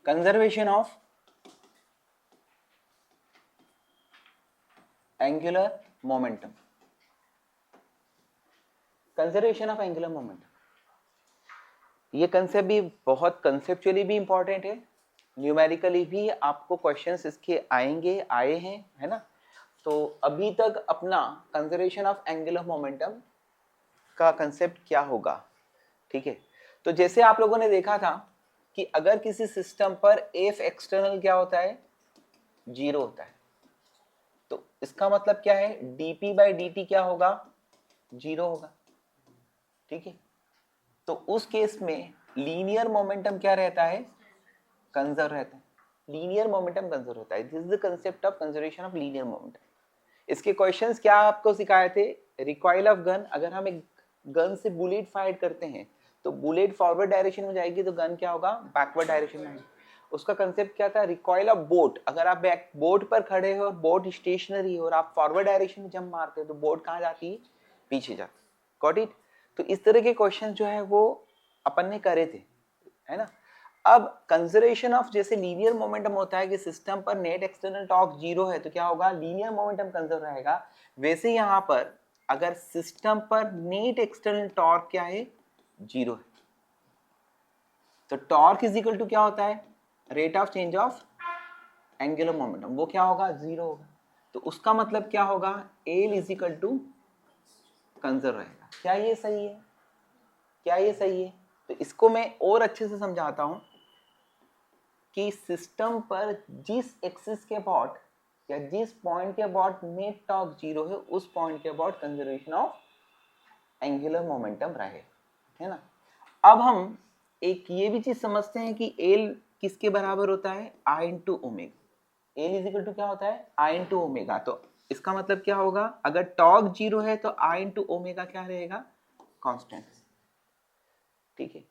Conservation of angular momentum, conservation of angular momentum, ये concept भी बहुत कंसेप्चुअली भी इंपॉर्टेंट है, न्यूमेरिकली भी आपको क्वेश्चंस इसके आएंगे, आए हैं, है ना। तो अभी तक अपना कंजर्वेशन ऑफ एंगुलर मोमेंटम का कंसेप्ट क्या होगा, ठीक है। तो जैसे आप लोगों ने देखा था कि अगर किसी सिस्टम पर एफ एक्सटर्नल क्या होता है, 0 होता है, तो इसका मतलब क्या है, dp बाई dt क्या होगा, 0 होगा, ठीक है। तो उस केस में लीनियर मोमेंटम क्या रहता है, कंजर्व रहता है, लीनियर मोमेंटम कंजर्व होता है। This is the concept of conservation of linear momentum. इसके क्वेश्चंस क्या आपको सिखाए थे, रिकॉइल ऑफ गन, अगर हम एक गन से बुलेट फायर करते हैं तो बुलेट फॉरवर्ड डायरेक्शन में जाएगी तो गन क्या होगा, बैकवर्ड डायरेक्शन में आएगी। उसका कंसेप्ट क्या था, रिकॉइल ऑफ बोट, अगर आप बैक बोट पर खड़े हो और बोट स्टेशनरी हो और आप फॉरवर्ड डायरेक्शन में जंप मारते हो तो बोट कहाँ जाती है, पीछे जाती है। Got it. तो इस तरह के क्वेश्चन जो है वो अपन ने करे थे, है ना। अब कंजर्वेशन ऑफ, जैसे लीनियर मोमेंटम होता है कि सिस्टम पर नेट एक्सटर्नल टॉर्क 0 है तो क्या होगा, लीनियर मोमेंटम कंजर्व रहेगा। वैसे यहां पर अगर सिस्टम पर नेट एक्सटर्नल टॉर्क क्या है, 0 है, तो टॉर्क इज इक्वल टू क्या होता है, rate of change of angular momentum, वो क्या होगा, 0 होगा। तो उसका मतलब क्या होगा, L is equal to conserve रहेगा। क्या ये सही है, क्या ये सही है। तो इसको मैं और अच्छे से समझाता हूं कि सिस्टम पर जिस एक्सिस के अबाउट या जिस पॉइंट के अबाउट नेट टॉर्क 0 है, उस पॉइंट के about conservation of angular momentum रहे, है ना। अब हम एक ये भी चीज समझते हैं कि एल किसके बराबर होता है, I into omega. L is equal to क्या होता है, आई इंटू ओमेगा। तो इसका मतलब क्या होगा, अगर टॉर्क 0 है तो आई इंटू ओमेगा क्या रहेगा, कांस्टेंट, ठीक है।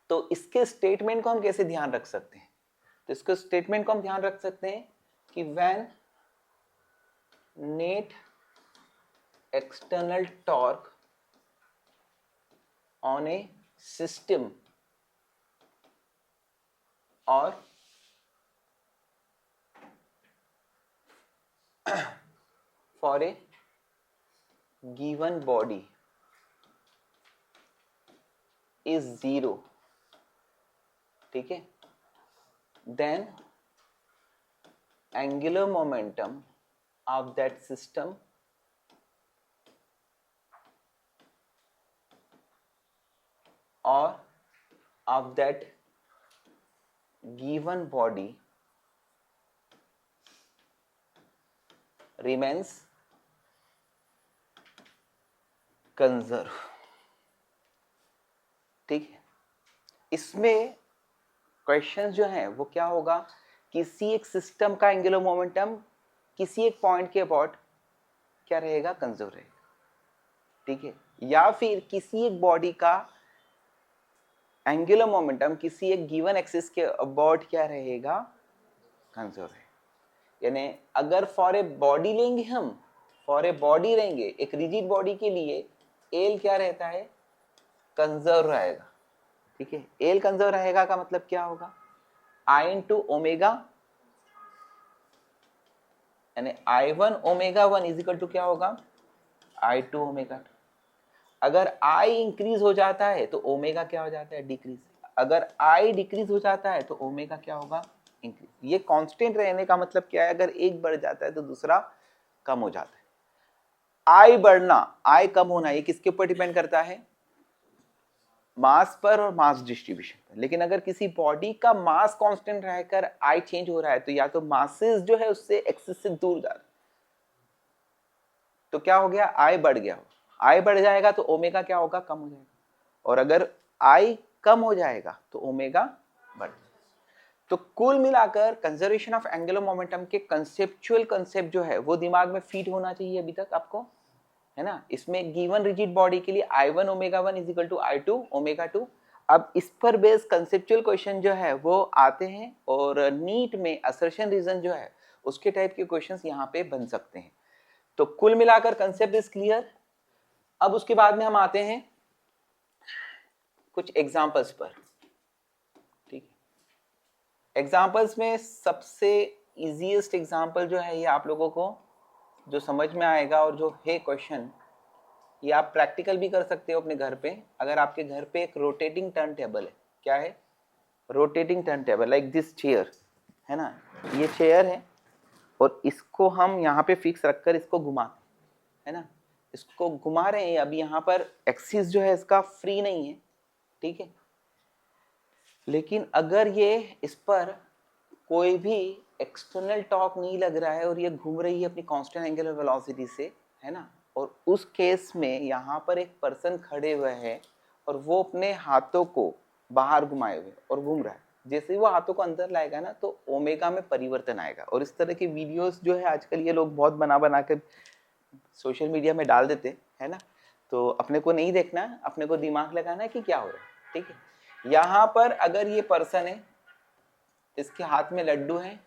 तो इसके स्टेटमेंट को हम कैसे ध्यान रख सकते हैं, तो इसके स्टेटमेंट को हम ध्यान रख सकते हैं कि when net external torque on a system और for a given body is 0, ठीक है, then angular momentum of that system or of that given body remains conserve, ठीक है। इसमें क्वेश्चन जो है वो क्या होगा, किसी एक सिस्टम का एंगुलर मोमेंटम किसी एक पॉइंट के अबाउट क्या रहेगा, कंजर्व रहेगा, ठीक है। या फिर किसी एक बॉडी का एंगुलर मोमेंटम किसी एक गिवन एक्सिस के अबाउट क्या रहेगा, कंजर्व रहेगा। यानी अगर फॉर ए बॉडी लेंगे हम, फॉर ए बॉडी लेंगे एक रिजिड बॉडी के लिए एल क्या रहता है, कंजर्व रहेगा, ठीक है। एल कंजर्व रहेगा का मतलब क्या होगा, आई इंटू ओमेगा, यानी I1 omega 1 is equal to क्या होगा, I2 ओमेगा 2। अगर I इंक्रीज हो जाता है तो ओमेगा क्या हो जाता है, डिक्रीज। अगर I डिक्रीज हो जाता है तो ओमेगा क्या होगा, इंक्रीज। ये कांस्टेंट रहने का मतलब क्या है, अगर एक बढ़ जाता है तो दूसरा कम हो जाता है। I बढ़ना, I कम होना, ये किसके ऊपर डिपेंड करता है, मास पर और मास डिस्ट्रीब्यूशन पर। लेकिन अगर किसी बॉडी का मास कांस्टेंट रहकर आई चेंज हो रहा है तो या तो मासेस जो है उससे एक्सिस से दूर जा रहा है, तो क्या हो गया, आई बढ़ गया। आई बढ़ जाएगा तो ओमेगा क्या होगा, कम हो जाएगा, और अगर आई कम हो जाएगा तो ओमेगा बढ़ जाएगा। तो कुल मिलाकर कंजर्वेशन ऑफ एंगुलर मोमेंटम के कंसेप्चुअल कंसेप्ट जो है वो दिमाग में फीड होना चाहिए अभी तक आपको, है ना। इसमें गिवन रिजिड बॉडी के लिए I1 omega 1 is equal to I2 omega 2। अब इस पर बेस्ड कंसेप्चुअल क्वेश्चन जो है वो आते हैं, और नीट में असर्शन रीजन जो है उसके टाइप के क्वेश्चंस यहाँ पे बन सकते हैं। तो कुल मिलाकर कंसेप्ट इज क्लियर। अब उसके बाद में हम आते हैं कुछ एग्जांपल्स पर, ठीक है। एग्जाम्पल्स में सबसे इजीएस्ट एग्जाम्पल जो है ये आप लोगों को जो समझ में आएगा और जो है क्वेश्चन, ये आप प्रैक्टिकल भी कर सकते हो अपने घर पे। अगर आपके घर पे एक रोटेटिंग टर्न टेबल है, क्या है, rotating turn table, like this chair है ना, ये चेयर है और इसको हम यहाँ पे फिक्स रखकर इसको घुमाते है ना, इसको घुमा रहे हैं। अभी यहाँ पर एक्सिस जो है इसका फ्री नहीं है, ठीक है, लेकिन अगर ये इस पर कोई भी एक्सटर्नल टॉर्क नहीं लग रहा है और ये घूम रही है अपनी कांस्टेंट एंगुलर वेलोसिटी से, है ना, और उस केस में यहाँ पर एक पर्सन खड़े हुए हैं और वो अपने हाथों को बाहर घुमाए हुए और घूम रहा है, जैसे ही वो हाथों को अंदर लाएगा ना तो ओमेगा में परिवर्तन आएगा। और इस तरह की वीडियोस जो है आजकल ये लोग बहुत बना कर सोशल मीडिया में डाल देते है ना, तो अपने को नहीं देखना, अपने को दिमाग लगाना है कि क्या हो रहा है, ठीक है। यहाँ पर अगर ये पर्सन है, इसके हाथ में लड्डू है,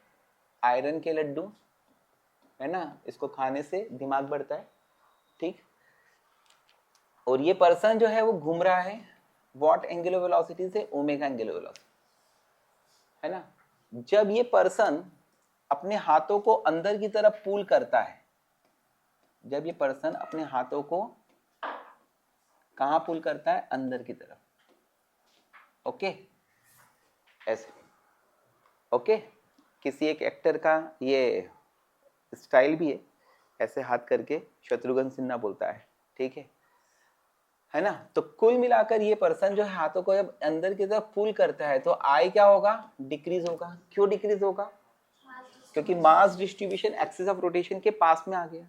आयरन के लड्डू है ना, इसको खाने से दिमाग बढ़ता है, ठीक, और ये पर्सन जो है वो घूम रहा है व्हाट एंगुलर वेलोसिटी से, ओमेगा एंगुलर वेलोसिटी, है ना। जब ये पर्सन अपने हाथों को अंदर की तरफ पुल करता है, जब ये पर्सन अपने हाथों को कहां पुल करता है, अंदर की तरफ, ओके, ऐसे, ओके। किसी एक एक्टर का ये स्टाइल भी है, ऐसे हाथ करके शत्रुघ्न सिन्हा बोलता है, ठीक है ना। तो कुल मिलाकर ये पर्सन जो है हाथों को जब अंदर की तरफ पुल करता है तो आई क्या होगा, डिक्रीज होगा। क्यों डिक्रीज होगा, क्योंकि mass distribution axis of rotation के पास में आ गया,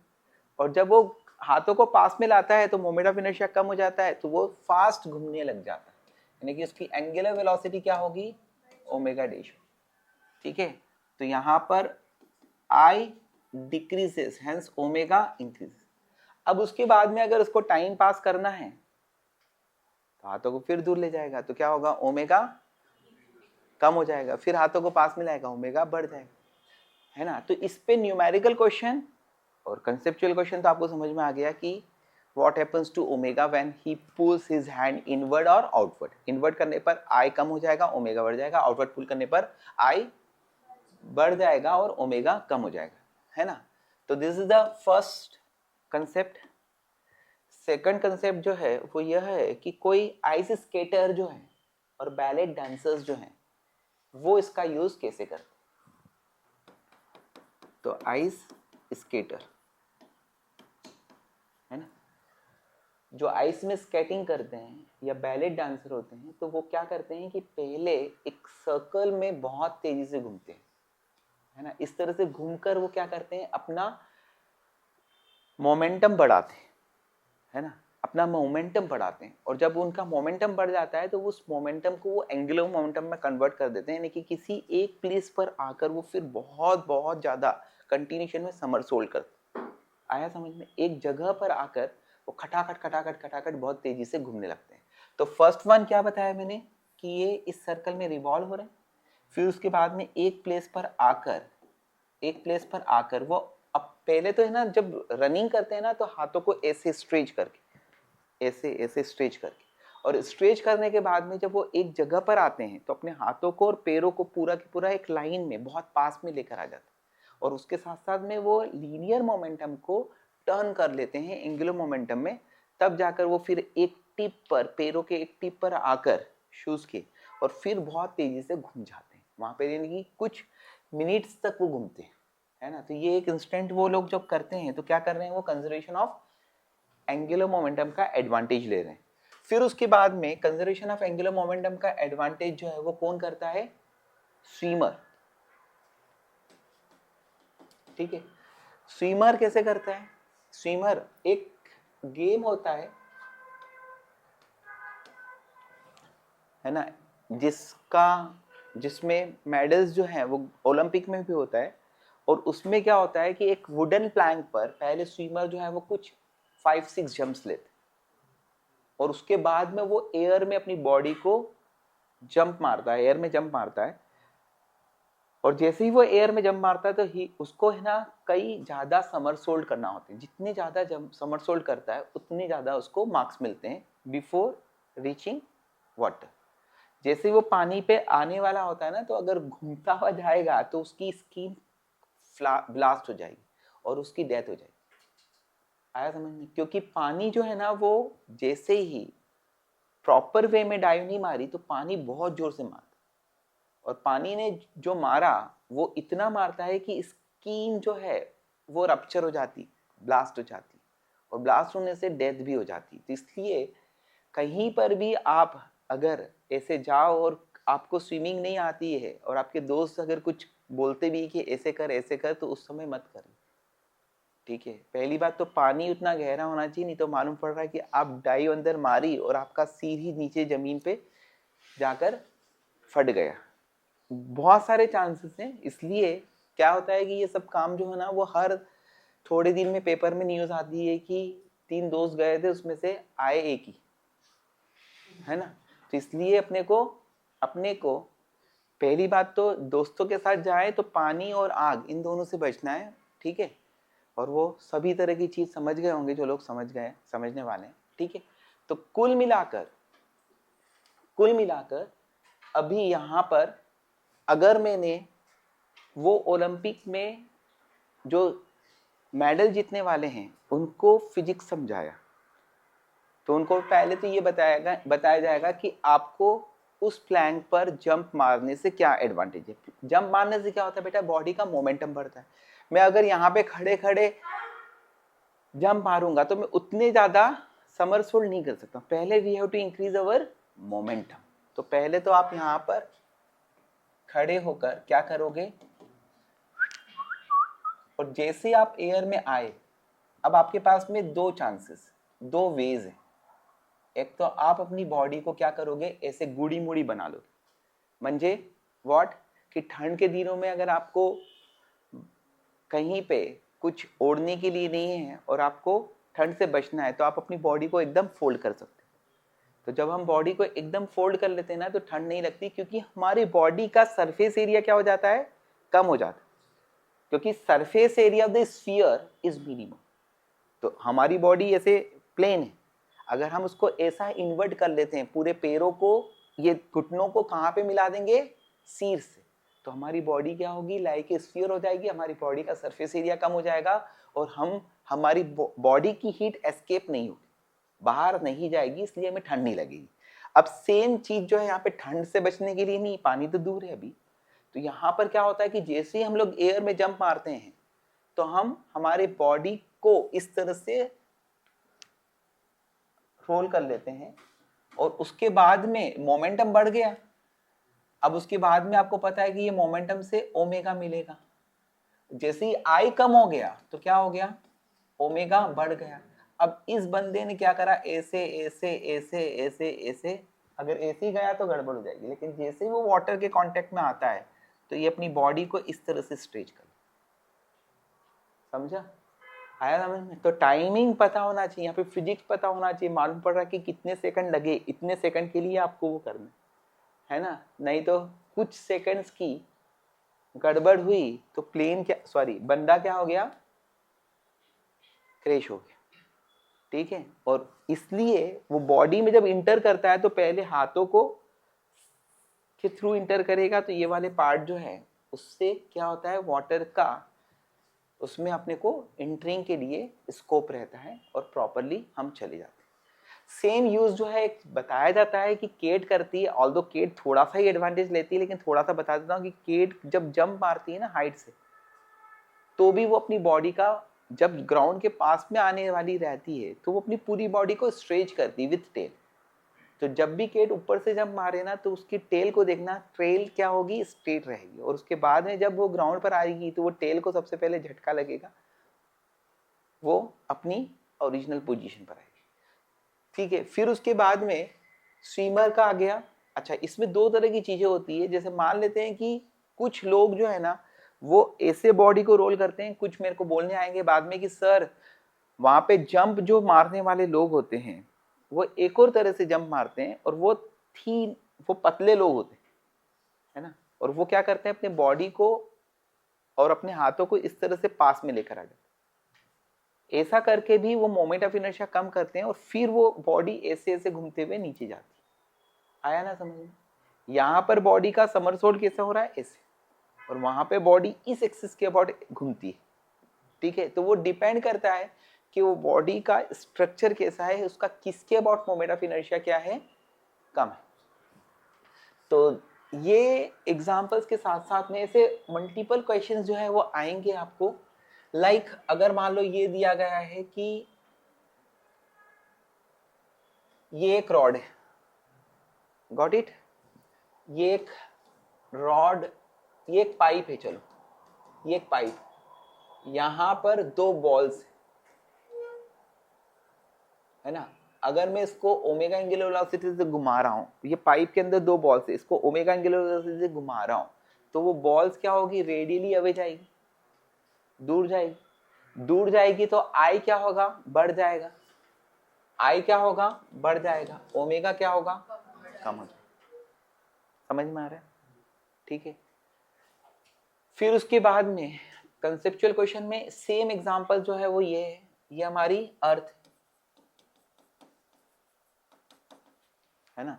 और जब वो हाथों को पास में लाता है तो मोमेंट ऑफ इनर्शिया कम हो जाता है, तो वो फास्ट घूमने लग जाता है, यानी कि उसकी एंगुलर वेलोसिटी क्या होगी, ओमेगा डैश, ठीक है। तो यहाँ पर आई डिक्रीजेस, हेंस ओमेगा इंक्रीजेस। अब उसके बाद में अगर उसको टाइम पास करना है तो हाथों को फिर दूर ले जाएगा, तो क्या होगा, ओमेगा कम हो जाएगा, फिर हाथों को पास में लाएगा, ओमेगा बढ़ जाएगा, है ना। तो इस पे न्यूमेरिकल क्वेश्चन और कंसेप्चुअल क्वेश्चन तो आपको समझ में आ गया कि what happens to omega when he pulls his hand inward और आउटवर्ड। इनवर्ड करने पर आई कम हो जाएगा, ओमेगा बढ़ जाएगा, आउटवर्ड पुल करने पर आई बढ़ जाएगा और ओमेगा कम हो जाएगा, है ना। तो this is the first concept. Second concept जो है वो यह है कि कोई आइस स्केटर जो है और बैले डांसर्स जो हैं वो इसका यूज कैसे करते हैं। तो आइस स्केटर, है ना, जो आइस में स्केटिंग करते हैं या बैले डांसर होते हैं, तो वो क्या करते हैं कि पहले एक सर्कल में बहुत तेजी से घूमते हैं, है ना। इस तरह से घूमकर वो क्या करते हैं, अपना मोमेंटम बढ़ाते हैं, है ना, अपना मोमेंटम बढ़ाते हैं। और जब उनका मोमेंटम बढ़ जाता है तो उस मोमेंटम को वो एंगुलर मोमेंटम में कन्वर्ट कर देते हैं, यानी कि किसी एक प्लेस पर आकर वो फिर बहुत बहुत ज्यादा कंटिन्यूशन में समरसोल्ट करते। आया समझ में, एक जगह पर आकर वो खटाखट खटाखट खटाखट बहुत तेजी से घूमने लगते हैं। तो फर्स्ट वन क्या बताया मैंने कि ये इस सर्कल में रिवॉल्व हो रहे हैं, फिर उसके बाद में एक प्लेस पर आकर वो, अब पहले तो है ना जब रनिंग करते हैं ना तो हाथों को ऐसे स्ट्रेच करके, ऐसे स्ट्रेच करके, और स्ट्रेच करने के बाद में जब वो एक जगह पर आते हैं तो अपने हाथों को और पैरों को पूरा की पूरा एक लाइन में बहुत पास में लेकर आ जाते हैं, और उसके साथ साथ में वो लीनियर मोमेंटम को टर्न कर लेते हैं एंगुलर मोमेंटम में। तब जाकर वो फिर एक टिप पर, पैरों के एक टिप पर आकर शूज के, और फिर बहुत तेजी से घूम जाते हैं वहां पर, यानी कि कुछ मिनट्स तक वो घूमते हैं, है ना। तो ये एक इंस्टेंट वो लोग जब करते हैं तो क्या कर रहे हैं, वो कंजर्वेशन ऑफ एंगुलर मोमेंटम का एडवांटेज ले रहे हैं। फिर उसके बाद में कंजर्वेशन ऑफ एंगुलर मोमेंटम का एडवांटेज जो है वो कौन करता है, स्विमर, ठीक है। स्विमर कैसे करता है, स्विमर एक गेम होता है ना, जिसमें मेडल्स जो हैं वो ओलंपिक में भी होता है, और उसमें क्या होता है कि एक वुडन प्लैंक पर पहले स्विमर जो है वो कुछ 5-6 जंप्स लेते, और उसके बाद में वो एयर में अपनी बॉडी को जंप मारता है, एयर में जंप मारता है, और जैसे ही वो एयर में जंप मारता है तो उसको है ना कई ज्यादा समरसोल्ट करना होते हैं, जितने ज्यादा समरसोल्ट करता है उतने ज्यादा उसको मार्क्स मिलते हैं बिफोर रीचिंग वाटर। जैसे वो पानी पे आने वाला होता है ना, तो अगर घूमता हुआ जाएगा तो उसकी स्किन ब्लास्ट हो जाएगी और उसकी डेथ हो जाएगी। आया समझ में? क्योंकि पानी जो है ना, वो जैसे ही प्रॉपर वे में डाइव नहीं मारी तो पानी बहुत जोर से मारता, और पानी ने जो मारा वो इतना मारता है कि स्किन जो है वो रप्चर हो जाती, ब्लास्ट हो जाती, और ब्लास्ट होने से डेथ भी हो जाती। तो इसलिए कहीं पर भी आप अगर ऐसे जाओ और आपको स्विमिंग नहीं आती है और आपके दोस्त अगर कुछ बोलते भी कि ऐसे कर, तो उस समय मत करें, ठीक है। पहली बात तो पानी उतना गहरा होना चाहिए, नहीं तो मालूम पड़ रहा है कि आप डाइव अंदर मारी और आपका सिर ही नीचे जमीन पे जाकर फट गया। बहुत सारे चांसेस हैं। इसलिए क्या होता है कि ये सब काम जो है ना, वो हर थोड़े दिन में पेपर में न्यूज आती है कि 3 दोस्त गए थे, उसमें से आए एक ही, है ना। तो इसलिए अपने को पहली बात तो दोस्तों के साथ जाए तो पानी और आग इन दोनों से बचना है, ठीक है। और वो सभी तरह की चीज समझ गए होंगे, जो लोग समझ गए, समझने वाले हैं, ठीक है। तो कुल मिलाकर अभी यहाँ पर अगर मैंने वो ओलंपिक में जो मेडल जीतने वाले हैं उनको फिजिक्स समझाया, तो उनको पहले तो ये बताया जाएगा कि आपको उस प्लैंक पर जंप मारने से क्या एडवांटेज है। जंप मारने से क्या होता है बेटा, बॉडी का मोमेंटम बढ़ता है। मैं अगर यहाँ पे खड़े खड़े जंप मारूंगा तो मैं उतने ज्यादा समरसोल्ट नहीं कर सकता। पहले we have to increase our momentum. तो पहले तो आप यहाँ पर खड़े होकर क्या करोगे, और जैसे आप एयर में आए, अब आपके पास में दो वेज है। एक तो आप अपनी बॉडी को क्या करोगे, ऐसे गुड़ी मुड़ी बना लो, म्हणजे व्हाट, कि ठंड के दिनों में अगर आपको कहीं पे कुछ ओढ़ने के लिए नहीं है और आपको ठंड से बचना है, तो आप अपनी बॉडी को एकदम फोल्ड कर सकते हैं। तो जब हम बॉडी को एकदम फोल्ड कर लेते हैं ना, तो ठंड नहीं लगती, क्योंकि हमारी बॉडी का सरफेस एरिया क्या हो जाता है, कम हो जाता है, क्योंकि surface area of the sphere is minimum. तो हमारी बॉडी ऐसे प्लेन है, अगर हम उसको ऐसा इन्वर्ट कर लेते हैं, पूरे पैरों को, ये घुटनों को कहाँ पे मिला देंगे, सिर से, तो हमारी बॉडी क्या होगी, लाइक ए स्फीयर हो जाएगी। हमारी बॉडी का सरफेस एरिया कम हो जाएगा और हमारी बॉडी की हीट एस्केप नहीं होगी, बाहर नहीं जाएगी, इसलिए हमें ठंड नहीं लगेगी। अब सेम चीज जो है यहाँ पे ठंड से बचने के लिए नहीं, पानी तो दूर है अभी, तो यहाँ पर क्या होता है कि जैसे ही हम लोग एयर में जंप मारते हैं तो हम हमारे बॉडी को इस तरह से रोल कर लेते हैं, और उसके बाद में मोमेंटम बढ़ गया। अब उसके बाद में आपको पता है कि ये मोमेंटम से ओमेगा मिलेगा। जैसे ही आई कम हो गया तो क्या हो गया, ओमेगा बढ़ गया। अब इस बंदे ने क्या करा, ऐसे ऐसे ऐसे ऐसे ऐसे, अगर ऐसे ही गया तो गड़बड़ हो जाएगी, लेकिन जैसे ही वो वाटर के कांटेक्ट में आता है तो ये अपनी बॉडी को इस तरह से स्ट्रेच कर, समझा, आया समझ में। तो टाइमिंग पता होना चाहिए, यहाँ पे फिजिक्स पता होना चाहिए, मालूम पड़ रहा है कि कितने सेकंड लगे, इतने सेकंड के लिए आपको वो करना है ना। नहीं तो कुछ सेकंड्स की गड़बड़ हुई तो प्लेन क्या, सॉरी, बंदा क्या हो गया, क्रैश हो गया, ठीक है। और इसलिए वो बॉडी में जब इंटर करता है तो पहले हाथों को के थ्रू इंटर करेगा, तो ये वाले पार्ट जो है उससे क्या होता है, वाटर का उसमें अपने को एंट्रिंग के लिए स्कोप रहता है और प्रॉपरली हम चले जाते हैं। सेम यूज जो है बताया जाता है कि केट करती है, ऑल्दो केट थोड़ा सा ही एडवांटेज लेती है, लेकिन थोड़ा सा बता देता हूँ कि केट जब जंप मारती है ना हाइट से, तो भी वो अपनी बॉडी का, जब ग्राउंड के पास में आने वाली रहती है तो वो अपनी पूरी बॉडी को स्ट्रेच करती है विथ टेल। तो जब भी केट ऊपर से जंप मारे ना, तो उसकी टेल को देखना, ट्रेल क्या होगी, स्ट्रेट रहेगी, और उसके बाद में जब वो ग्राउंड पर आएगी तो वो टेल को सबसे पहले झटका लगेगा, वो अपनी ओरिजिनल पोजीशन पर आएगी, ठीक है। फिर उसके बाद में स्विमर का आ गया। अच्छा, इसमें दो तरह की चीजें होती है, जैसे मान लेते हैं कि कुछ लोग जो है ना वो ऐसे बॉडी को रोल करते हैं, कुछ मेरे को बोलने आएंगे बाद में कि सर वहां पे जंप जो मारने वाले लोग होते हैं वो एक और तरह से जंप मारते हैं, और वो पतले लोग होते हैं, है ना, और वो क्या करते हैं, अपने बॉडी को और अपने हाथों को इस तरह से पास में लेकर आ जाते हैं। ऐसा करके भी वो मोमेंट ऑफ इनर्शिया कम करते हैं और फिर वो बॉडी ऐसे ऐसे घूमते हुए नीचे जाती है। आया ना समझ में। यहाँ पर बॉडी का समरसोल्ट कैसे हो रहा है, ऐसे, और वहां पे बॉडी इस एक्सिस के अबाउट घूमती है, ठीक है। तो वो डिपेंड करता है कि वो बॉडी का स्ट्रक्चर कैसा है, उसका किसके अबाउट मोमेंट ऑफ इनर्शिया क्या है, कम है। तो ये एग्जांपल्स के साथ साथ में ऐसे मल्टीपल क्वेश्चंस जो है वो आएंगे आपको। लाइक अगर मान लो ये दिया गया है कि ये एक रॉड है, गॉट इट, ये एक रॉड, ये एक पाइप है, चलो ये एक पाइप, यहां पर दो बॉल्स है ना। अगर मैं इसको ओमेगा एंगुलर वेलोसिटी से घुमा रहा हूं, ये पाइप के अंदर दो बॉल्स है, इसको ओमेगा एंगुलर वेलोसिटी से घुमा रहा हूं, तो वो बॉल्स क्या होगी, रेडियली अवे जाएगी, दूर जाएगी। दूर जाएगी तो आई क्या होगा, बढ़ जाएगा। आई क्या होगा, बढ़ जाएगा। ओमेगा क्या होगा, कम हो जाएगा। समझ में आ रहा है, ठीक है। फिर उसके बाद में कंसेप्चुअल क्वेश्चन में सेम एग्जांपल जो है वो ये है, ये हमारी अर्थ है ना।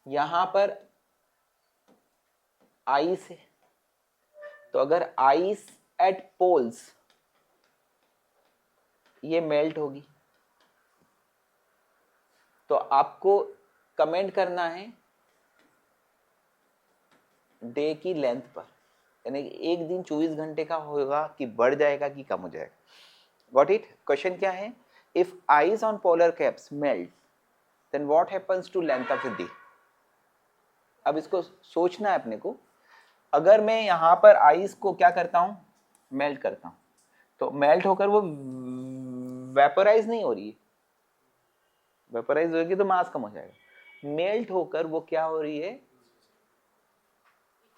यहां पर आइस है, तो अगर आइस एट पोल्स ये मेल्ट होगी, तो आपको कमेंट करना है डे की लेंथ पर, यानी एक दिन 24 घंटे का होगा कि बढ़ जाएगा कि कम हो जाएगा। Got it. क्वेश्चन क्या है, if ice on polar caps melt then what happens to length of the day. अब इसको सोचना है अपने को। अगर मैं यहां पर आइस को क्या करता हूं, मेल्ट करता हूं, तो मेल्ट होकर वो वेपोराइज नहीं हो रही है, वेपोराइज होगी तो मास कम हो जाएगा। मेल्ट होकर वो क्या हो रही है,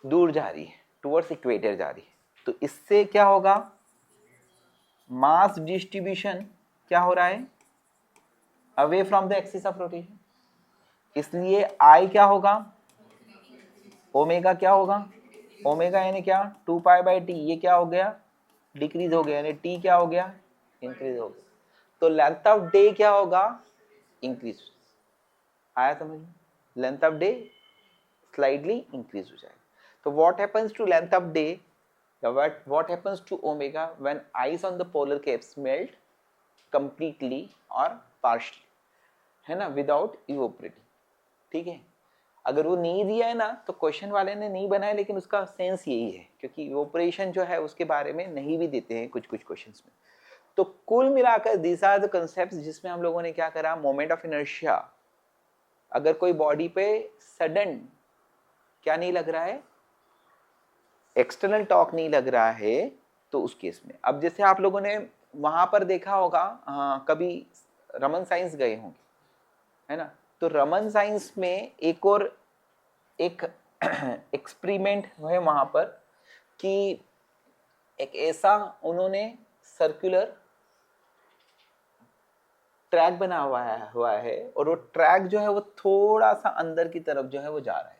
दूर जा रही है, टुवर्ड्स इक्वेटर जा रही है। तो इससे क्या होगा, मास डिस्ट्रीब्यूशन क्या हो रहा है, away from the axis of rotation. इसलिए आई क्या होगा, ओमेगा क्या होगा, ओमेगा यानी क्या, 2π/t, ये क्या हो गया, डिक्रीज हो गया, यानी टी क्या हो गया, इंक्रीज हो गया। तो लेंथ ऑफ डे क्या होगा, इंक्रीज। आया समझ में, length of day slightly increase हो जाएगा। तो what happens to length of day, what happens to omega when ice on the polar caps melt completely or partially, है ना, without evaporating, ठीक है। अगर वो नहीं दिया है ना तो क्वेश्चन वाले ने नहीं बनाया, लेकिन उसका सेंस यही है, क्योंकि इवोपरेशन जो है उसके बारे में नहीं भी देते हैं कुछ कुछ क्वेश्चंस में। तो कुल मिलाकर दीज आर द कंसेप्ट्स जिसमें हम लोगों ने क्या करा, मोमेंट ऑफ इनर्शिया। अगर कोई बॉडी पे सडन क्या नहीं लग रहा है, एक्सटर्नल टॉक नहीं लग रहा है, तो उस केस में अब जैसे आप लोगों ने वहां पर देखा होगा, कभी रमन साइंस गए होंगे, है ना। तो रमन साइंस में एक और एक एक्सपेरिमेंट है वहां पर, कि एक ऐसा उन्होंने सर्कुलर ट्रैक बना हुआ है और वो ट्रैक जो है वो थोड़ा सा अंदर की तरफ जो है वो जा रहा है,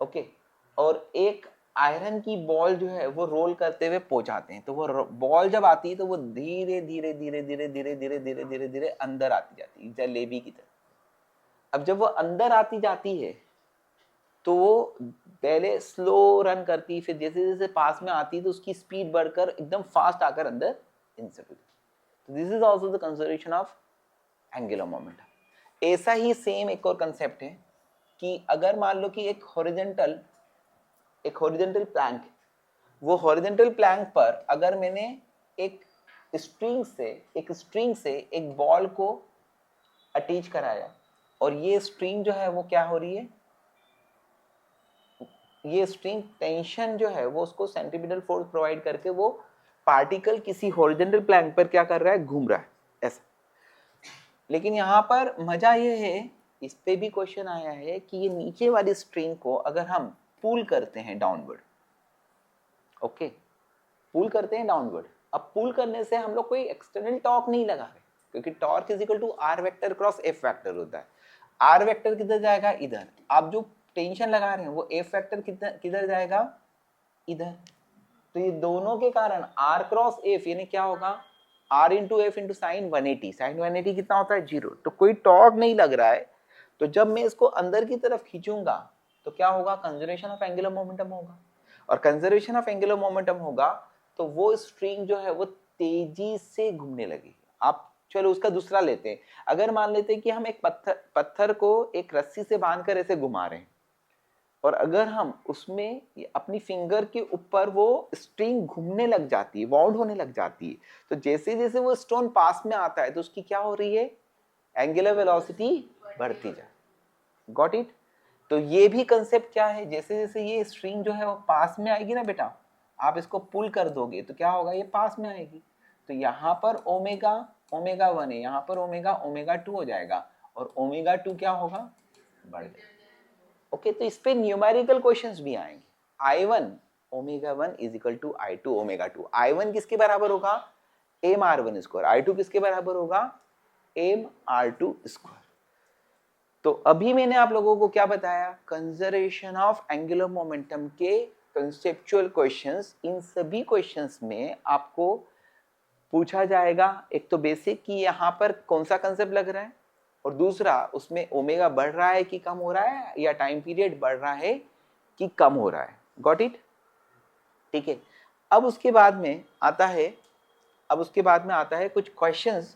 ओके। और एक आयरन की बॉल जो है वो रोल करते हुए पहुंचाते हैं, तो वो बॉल जब आती है तो वो धीरे धीरे धीरे धीरे धीरे धीरे धीरे धीरे धीरे अंदर आती जाती है, जलेबी की तरह। अब जब वो अंदर आती जाती है तो वो पहले स्लो रन करती, फिर जैसे जैसे पास में आती है तो उसकी स्पीड बढ़कर एकदम फास्ट आकर अंदर इंसर्ट होती है। तो this is also the consideration of angular momentum. ऐसा ही सेम एक और कंसेप्ट है कि अगर मान लो कि एक हॉरिजॉन्टल प्लैंक, वो हॉरिजॉन्टल प्लैंक पर अगर मैंने एक स्ट्रिंग से एक बॉल को अटैच कराया, और ये स्ट्रिंग जो है वो क्या हो रही है, ये स्ट्रिंग टेंशन जो है वो उसको सेंट्रीपिटल फोर्स प्रोवाइड करके वो पार्टिकल किसी हॉरिजॉन्टल प्लैंक पर क्या कर रहा है, घूम रहा है ऐसा। लेकिन यहाँ पर मजा ये है, इस पे भी क्वेश्चन आया है कि ये नीचे वाली स्ट्रिंग को अगर हम पुल करते हैं डाउनवर्ड, ओके, पुल करते हैं डाउनवर्ड। अब पुल करने से हम लोग कोई एक्सटर्नल टॉर्क नहीं लगा रहे, क्योंकि torque is equal to R vector cross F vector होता है। आर वेक्टर किधर जाएगा, इधर। आप जो टेंशन लगा रहे हैं वो एफ वेक्टर किधर जाएगा, इधर। तो ये दोनों के कारण आर क्रॉस एफ यानी क्या होगा, R into F into sine 180। Sine 180 कितना होता है, 0। तो कोई टॉर्क नहीं लग रहा है, तो जब मैं इसको अंदर की तरफ खींचूंगा तो क्या होगा, कंजर्वेशन ऑफ एंगुलर मोमेंटम होगा, और कंजर्वेशन ऑफ एंगुलर मोमेंटम होगा तो वो स्ट्रिंग जो है वो तेजी से घूमने लगेगी। आप चलो उसका दूसरा लेते हैं, अगर मान लेते हैं कि हम एक पत्थर को एक रस्सी से बांधकर ऐसे घुमा रहे हैं, और अगर हम उसमें अपनी फिंगर के ऊपर वो स्ट्रिंग घूमने लग जाती है, वाउंड होने लग जाती है, तो जैसे जैसे वो स्टोन पास में आता है तो उसकी क्या हो रही है, एंगुलर वेलोसिटी बढ़ती जाए। Got it. तो ये भी कंसेप्ट क्या है, जैसे जैसे ये स्ट्रिंग जो है वो पास में आएगी ना बेटा, आप इसको पुल कर दोगे तो क्या होगा, ये पास में आएगी, तो यहाँ पर ओमेगा ओमेगा 1 है, यहाँ पर ओमेगा ओमेगा 2 हो जाएगा, और ओमेगा 2 क्या होगा, बढ़ जाएगा। ओके, तो इस पे न्यूमेरिकल क्वेश्चंस भी आएंगे। I1 omega 1 is equal to I2 omega 2। I1 किसके बराबर होगा, एम R1 स्क्वायर। I2 किसके बराबर होगा, एम R2 स्क्वायर। तो अभी मैंने आप लोगों को क्या बताया, कंजर्वेशन ऑफ एंगुलर मोमेंटम के कंसेप्चुअल क्वेश्चंस। इन सभी क्वेश्चंस में आपको पूछा जाएगा एक तो बेसिक कि यहाँ पर कौन सा कंसेप्ट लग रहा है, और दूसरा उसमें ओमेगा बढ़ रहा है कि कम हो रहा है, या टाइम पीरियड बढ़ रहा है कि कम हो रहा है। Got it. ठीक है, अब उसके बाद में आता है कुछ क्वेश्चंस